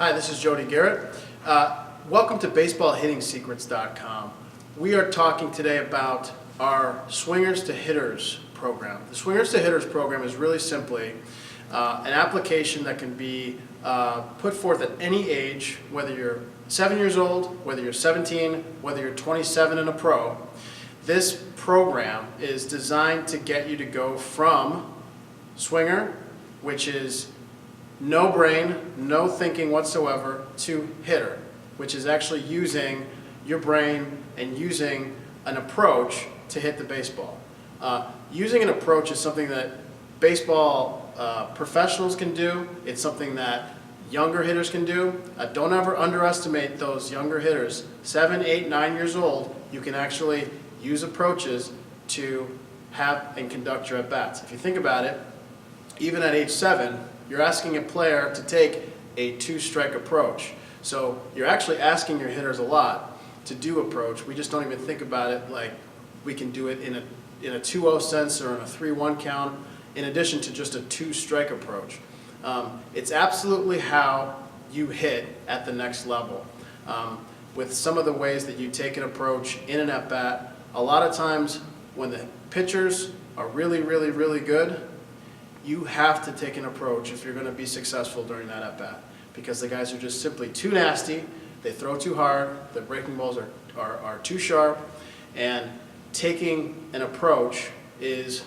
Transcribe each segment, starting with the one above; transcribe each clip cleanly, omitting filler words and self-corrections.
Hi, this is Jody Garrett. Welcome to BaseballHittingSecrets.com. We are talking today about our Swingers to Hitters program. The Swingers to Hitters program is really simply an application that can be put forth at any age, whether you're 7 years old, whether you're 17, whether you're 27 and a pro. This program is designed to get you to go from swinger, which is no brain, no thinking whatsoever, to hitter, which is actually using your brain and using an approach to hit the baseball. Using an approach is something that baseball professionals can do. It's something that younger hitters can do. Don't ever underestimate those younger hitters. 7, 8, 9 years old, you can actually use approaches to have and conduct your at-bats. If you think about it, even at age 7, you're asking a player to take a two-strike approach. So you're actually asking your hitters a lot to do approach. We just don't even think about it like we can do it in a 2-0 sense or in a 3-1 count, in addition to just a two-strike approach. It's absolutely how you hit at the next level. With some of the ways that you take an approach in an at-bat, a lot of times when the pitchers are really, really, really good, you have to take an approach if you're going to be successful during that at-bat, because the guys are just simply too nasty, they throw too hard, the breaking balls are too sharp, and taking an approach is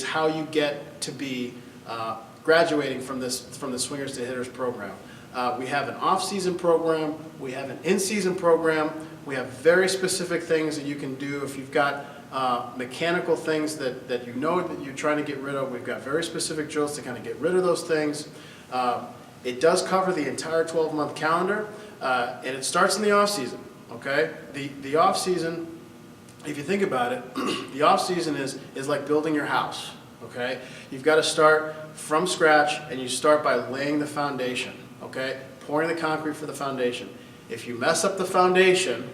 how you get to be graduating from the Swingers to Hitters program. We have an off-season program, we have an in-season program, we have very specific things that you can do if you've got mechanical things that you know that you're trying to get rid of. We've got very specific drills to kind of get rid of those things. It does cover the entire 12-month calendar, and it starts in the off-season, okay? The off-season, if you think about it, the off-season is like building your house, okay? You've got to start from scratch, and you start by laying the foundation, okay? Pouring the concrete for the foundation. If you mess up the foundation,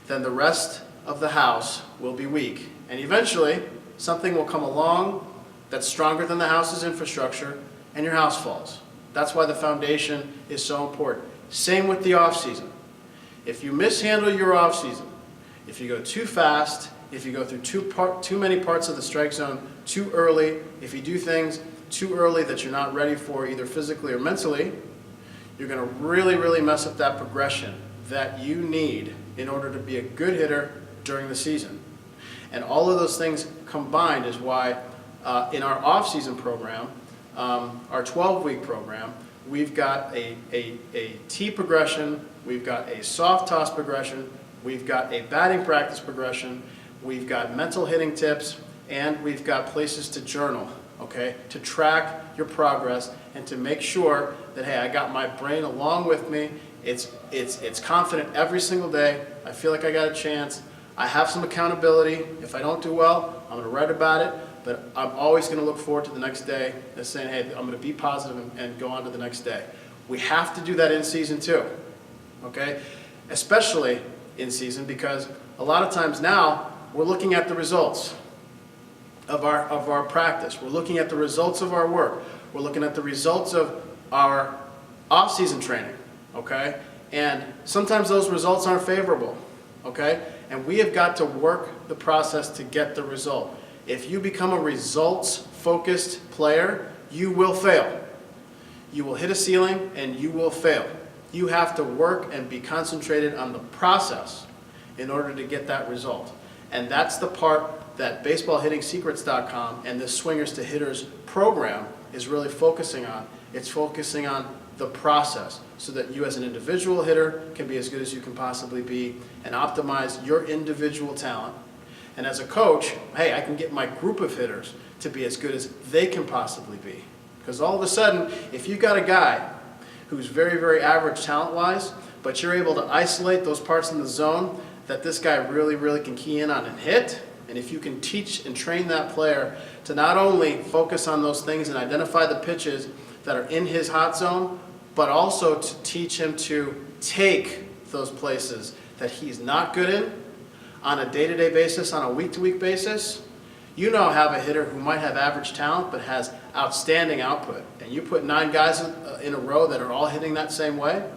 then the rest of the house will be weak. And eventually, something will come along that's stronger than the house's infrastructure, and your house falls. That's why the foundation is so important. Same with the off-season. If you mishandle your off-season, if you go too fast, if you go through too many parts of the strike zone too early, if you do things too early that you're not ready for either physically or mentally, you're going to really, really mess up that progression that you need in order to be a good hitter during the season. And all of those things combined is why in our off-season program, our 12-week program, we've got a tee progression, we've got a soft toss progression, we've got a batting practice progression, we've got mental hitting tips, and we've got places to journal, okay, to track your progress and to make sure that, hey, I got my brain along with me. It's confident every single day. I feel like I got a chance. I have some accountability. If I don't do well, I'm going to write about it, but I'm always going to look forward to the next day and saying, hey, I'm going to be positive and go on to the next day. We have to do that in season too, okay? Especially in season, because a lot of times now we're looking at the results of our practice. We're looking at the results of our work. We're looking at the results of our off-season training, okay? And sometimes those results aren't favorable, okay? And we have got to work the process to get the result. If you become a results-focused player, you will fail. You will hit a ceiling and you will fail. You have to work and be concentrated on the process in order to get that result. And that's the part that BaseballHittingSecrets.com and this Swingers to Hitters program is really focusing on. It's focusing on the process so that you as an individual hitter can be as good as you can possibly be and optimize your individual talent. And as a coach, hey, I can get my group of hitters to be as good as they can possibly be. Because all of a sudden, if you've got a guy who's very, very average talent-wise, but you're able to isolate those parts in the zone that this guy really, really can key in on and hit, and if you can teach and train that player to not only focus on those things and identify the pitches that are in his hot zone, but also to teach him to take those places that he's not good in on a day-to-day basis, on a week-to-week basis, you now have a hitter who might have average talent but has outstanding output. And you put 9 guys in a row that are all hitting that same way.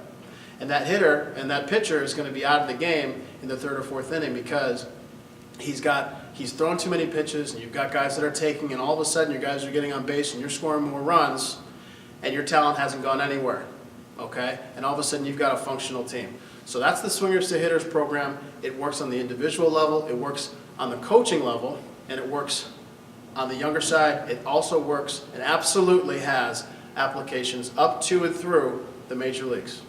And that hitter and that pitcher is going to be out of the game in the third or fourth inning because he's thrown too many pitches, and you've got guys that are taking, and all of a sudden your guys are getting on base and you're scoring more runs, and your talent hasn't gone anywhere, okay? And all of a sudden you've got a functional team. So that's the Swingers to Hitters program. It works on the individual level, it works on the coaching level, and it works on the younger side. It also works and absolutely has applications up to and through the major leagues.